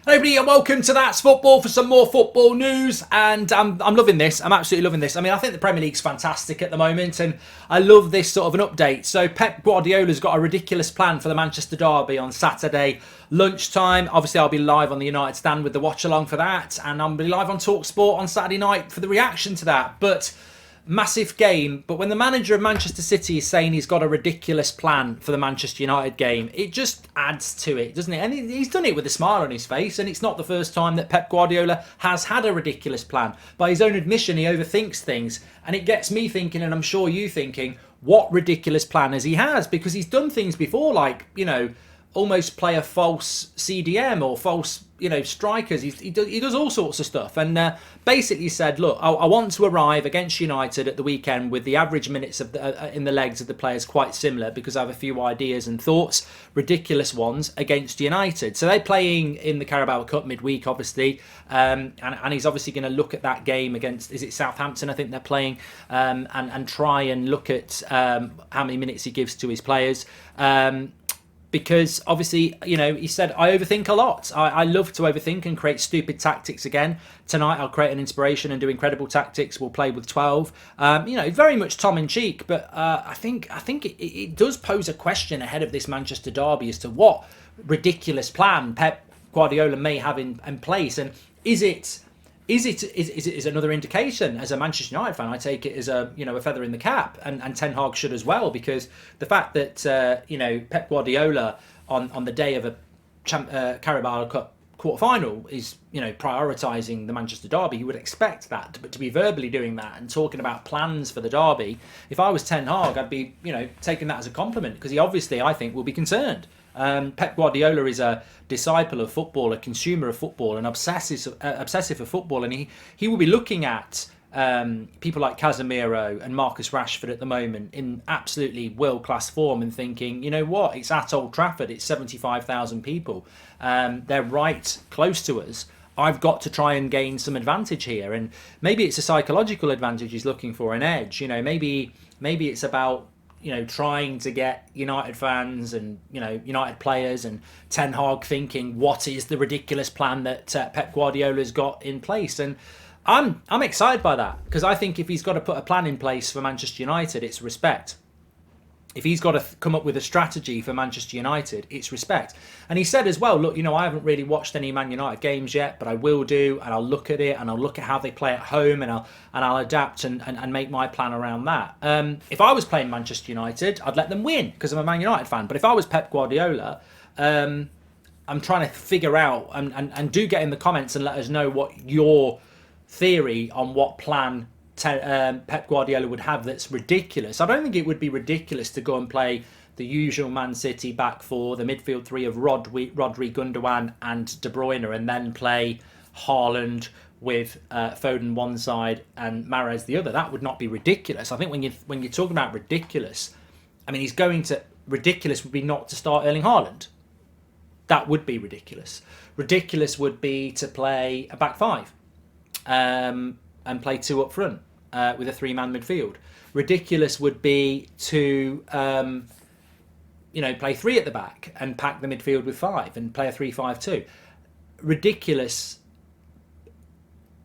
Hey everybody, and welcome to That's Football for some more football news. And I'm loving this. I'm absolutely loving this. I mean, I think the Premier League's fantastic at the moment, and I love this sort of an update. So Pep Guardiola's got a ridiculous plan for the Manchester derby on Saturday lunchtime. Obviously, I'll be live on the United stand with the watch along for that, and I'll be live on TalkSport on Saturday night for the reaction to that. But massive game, but when the manager of Manchester City is saying he's got a ridiculous plan for the Manchester United game, it just adds to it, doesn't it? And he's done it with a smile on his face, and it's not the first time that Pep Guardiola has had a ridiculous plan. By his own admission, he overthinks things, and it gets me thinking, and I'm sure you thinking, what ridiculous plan has he has? Because he's done things before, like, almost play a false CDM or false, strikers. He does all sorts of stuff, and basically said, look, I want to arrive against United at the weekend with the average minutes of in the legs of the players quite similar, because I have a few ideas and thoughts, ridiculous ones, against United. So they're playing in the Carabao Cup midweek, obviously, and he's obviously going to look at that game against, is it Southampton? I think they're playing, and try and look at how many minutes he gives to his players. Because obviously, he said, I overthink a lot. I love to overthink and create stupid tactics again. Tonight, I'll create an inspiration and do incredible tactics. We'll play with 12. Very much tongue in cheek. But I think it does pose a question ahead of this Manchester derby as to what ridiculous plan Pep Guardiola may have in place. And is it another indication? As a Manchester United fan, I take it as a feather in the cap, and Ten Hag should as well, because the fact that Pep Guardiola on the day of a Carabao Cup quarter-final is prioritising the Manchester derby, you would expect that, but to be verbally doing that and talking about plans for the derby, if I was Ten Hag, I'd be taking that as a compliment, because he obviously, I think, will be concerned. Pep Guardiola is a disciple of football, a consumer of football, an obsessive of football, and he will be looking at people like Casemiro and Marcus Rashford at the moment in absolutely world-class form and thinking, you know what, it's at Old Trafford, it's 75,000 people, they're right close to us. I've got to try and gain some advantage here, and maybe it's a psychological advantage he's looking for, an edge. Maybe it's about trying to get United fans and United players and Ten Hag thinking, what is the ridiculous plan that Pep Guardiola's got in place? And I'm excited by that, because I think if he's got to put a plan in place for Manchester United, it's respect. If he's got to come up with a strategy for Manchester United, it's respect. And he said as well, look, I haven't really watched any Man United games yet, but I will do, and I'll look at it, and I'll look at how they play at home, and I'll adapt and make my plan around that. If I was playing Manchester United, I'd let them win, because I'm a Man United fan. But if I was Pep Guardiola, I'm trying to figure out, and do get in the comments and let us know what your theory on what plan Pep Guardiola would have that's ridiculous. I don't think it would be ridiculous to go and play the usual Man City back four, the midfield three of Rodri, Gundogan and De Bruyne, and then play Haaland with Foden one side and Mahrez the other. That would not be ridiculous. I think when you're talking about ridiculous, I mean, ridiculous would be not to start Erling Haaland. That would be ridiculous. Ridiculous would be to play a back five. And play two up front with a three-man midfield. Ridiculous would be to, play three at the back and pack the midfield with five and play a 3-5-2. Ridiculous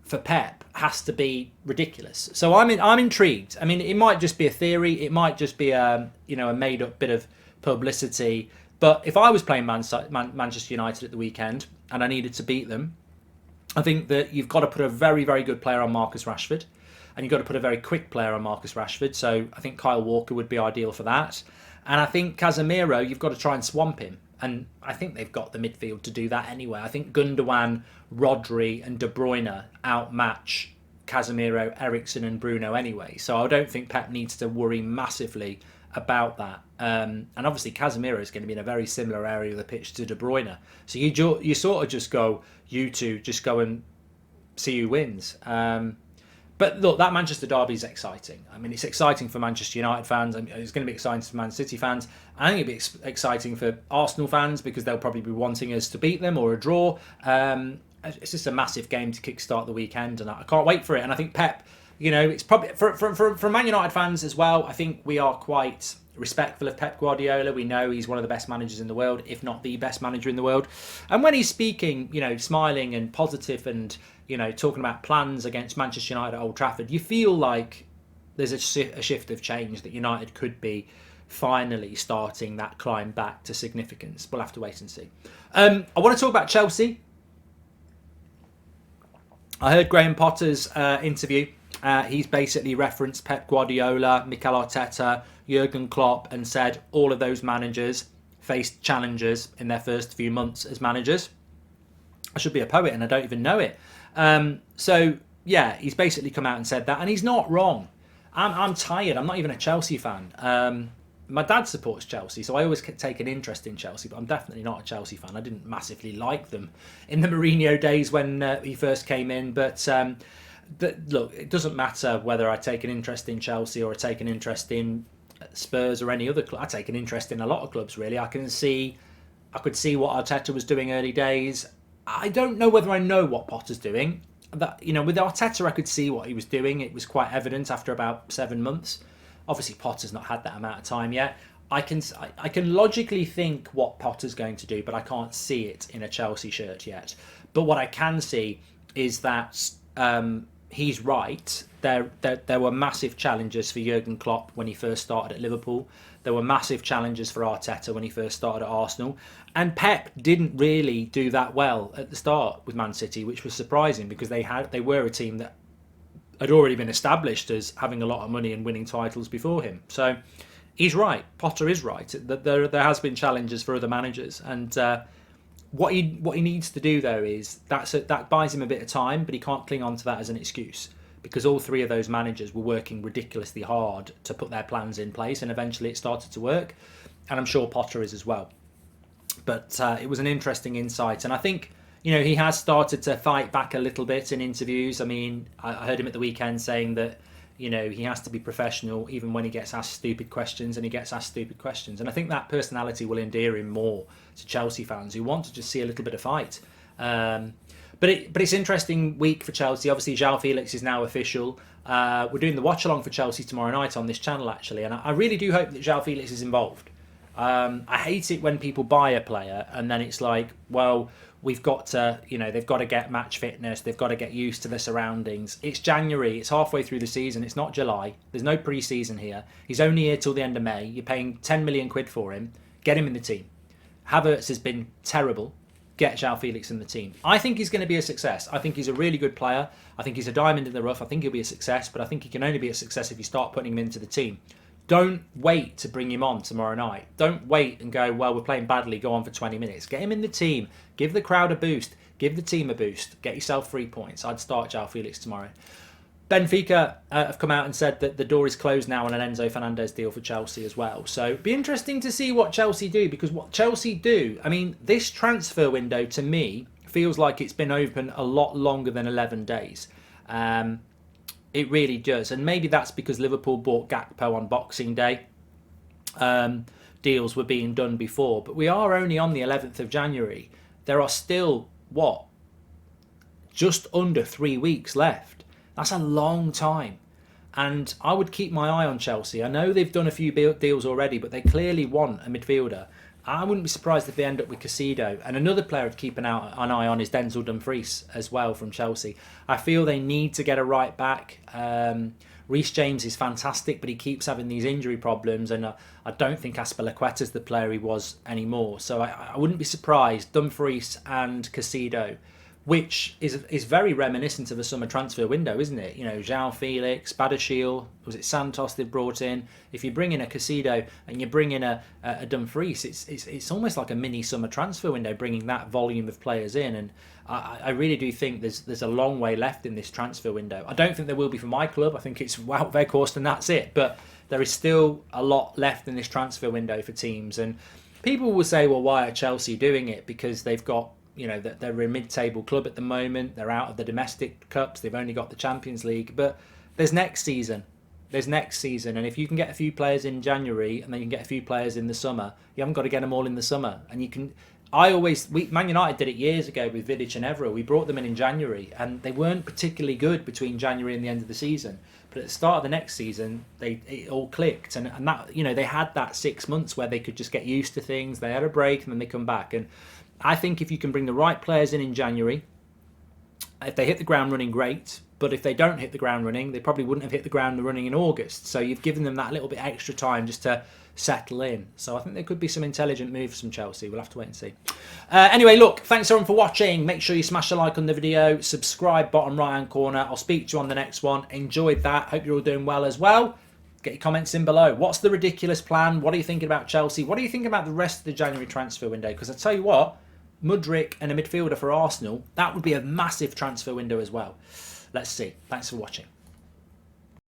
for Pep has to be ridiculous. So I'm intrigued. I mean, it might just be a theory. It might just be a made-up bit of publicity. But if I was playing Manchester United at the weekend and I needed to beat them, I think that you've got to put a very, very good player on Marcus Rashford, and you've got to put a very quick player on Marcus Rashford. So I think Kyle Walker would be ideal for that. And I think Casemiro, you've got to try and swamp him. And I think they've got the midfield to do that anyway. I think Gundogan, Rodri and De Bruyne outmatch Casemiro, Eriksen and Bruno anyway. So I don't think Pep needs to worry massively about that. And obviously Casemiro is going to be in a very similar area of the pitch to De Bruyne. So you sort of just go, you two just go and see who wins. But look, that Manchester derby is exciting. I mean, it's exciting for Manchester United fans. It's going to be exciting for Man City fans. I think it'll be exciting for Arsenal fans, because they'll probably be wanting us to beat them or a draw. It's just a massive game to kickstart the weekend, and I can't wait for it. And I think Pep It's probably for Man United fans as well. I think we are quite respectful of Pep Guardiola. We know he's one of the best managers in the world, if not the best manager in the world. And when he's speaking, smiling and positive and, talking about plans against Manchester United at Old Trafford, you feel like there's a shift of change, that United could be finally starting that climb back to significance. We'll have to wait and see. I want to talk about Chelsea. I heard Graham Potter's interview. He's basically referenced Pep Guardiola, Mikel Arteta, Jurgen Klopp, and said all of those managers faced challenges in their first few months as managers. I should be a poet and I don't even know it. He's basically come out and said that, and he's not wrong. I'm tired. I'm not even a Chelsea fan. My dad supports Chelsea, so I always take an interest in Chelsea, but I'm definitely not a Chelsea fan. I didn't massively like them in the Mourinho days when he first came in, but look, it doesn't matter whether I take an interest in Chelsea or I take an interest in Spurs or any other club. I take an interest in a lot of clubs, really. I could see what Arteta was doing early days. I don't know whether I know what Potter's doing. With Arteta, I could see what he was doing. It was quite evident after about 7 months. Obviously, Potter's not had that amount of time yet. I can logically think what Potter's going to do, but I can't see it in a Chelsea shirt yet. But what I can see is that he's right. There were massive challenges for Jurgen Klopp when he first started at Liverpool. There were massive challenges for Arteta when he first started at Arsenal. And Pep didn't really do that well at the start with Man City, which was surprising because they were a team that had already been established as having a lot of money and winning titles before him. So he's right. Potter is right. There has been challenges for other managers, and what he needs to do though is that buys him a bit of time, but he can't cling on to that as an excuse, because all three of those managers were working ridiculously hard to put their plans in place, and eventually it started to work. And I'm sure Potter is as well. But it was an interesting insight, and I think he has started to fight back a little bit in interviews. I mean, I heard him at the weekend saying that he has to be professional even when he gets asked stupid questions, and he gets asked stupid questions. And I think that personality will endear him more to Chelsea fans who want to just see a little bit of fight. But it's an interesting week for Chelsea. Obviously, João Felix is now official. We're doing the watch along for Chelsea tomorrow night on this channel, actually, and I really do hope that João Felix is involved. I hate it when people buy a player and then it's like, well, we've got to, they've got to get match fitness, they've got to get used to the surroundings. It's January, it's halfway through the season, it's not July, there's no pre-season here. He's only here till the end of May, you're paying 10 million quid for him, get him in the team. Havertz has been terrible, get João Felix in the team. I think he's going to be a success. I think he's a really good player, I think he's a diamond in the rough, I think he'll be a success, but I think he can only be a success if you start putting him into the team. Don't wait to bring him on tomorrow night. Don't wait and go, well, we're playing badly, go on for 20 minutes. Get him in the team. Give the crowd a boost. Give the team a boost. Get yourself 3 points. I'd start João Felix tomorrow. Benfica have come out and said that the door is closed now on an Enzo Fernandez deal for Chelsea as well. So it'd be interesting to see what Chelsea do, because what Chelsea do, I mean, this transfer window to me feels like it's been open a lot longer than 11 days. It really does. And maybe that's because Liverpool bought Gakpo on Boxing Day. Deals were being done before. But we are only on the 11th of January. There are still, just under 3 weeks left. That's a long time. And I would keep my eye on Chelsea. I know they've done a few deals already, but they clearly want a midfielder. I wouldn't be surprised if they end up with Caicedo. And another player to keep an eye on is Denzel Dumfries as well from Chelsea. I feel they need to get a right back. Reece James is fantastic, but he keeps having these injury problems. And I don't think Azpilicueta's the player he was anymore. So I wouldn't be surprised. Dumfries and Caicedo, which is very reminiscent of a summer transfer window, isn't it? João Felix, Badiashile, was it Santos they brought in? If you bring in a Caicedo and you bring in a Dumfries, it's almost like a mini summer transfer window, bringing that volume of players in. And I really do think there's a long way left in this transfer window. I don't think there will be for my club. I think it's Wout Weghorst and that's it. But there is still a lot left in this transfer window for teams. And people will say, well, why are Chelsea doing it? Because they've got, they're a mid-table club at the moment. They're out of the domestic cups. They've only got the Champions League. But there's next season. And if you can get a few players in January and then you can get a few players in the summer, you haven't got to get them all in the summer. And Man United did it years ago with Vidic and Evra. We brought them in January, and they weren't particularly good between January and the end of the season. But at the start of the next season, it all clicked, and that, they had that 6 months where they could just get used to things. They had a break, and then they come back. And I think if you can bring the right players in January, if they hit the ground running, great. But if they don't hit the ground running, they probably wouldn't have hit the ground running in August. So you've given them that little bit extra time just to settle in. So I think there could be some intelligent moves from Chelsea. We'll have to wait and see. Anyway, look, thanks everyone for watching. Make sure you smash a like on the video. Subscribe, bottom right-hand corner. I'll speak to you on the next one. Enjoyed that. Hope you're all doing well as well. Get your comments in below. What's the ridiculous plan? What are you thinking about Chelsea? What are you thinking about the rest of the January transfer window? Because I tell you what, Mudryk and a midfielder for Arsenal, that would be a massive transfer window as well. Let's see. Thanks for watching.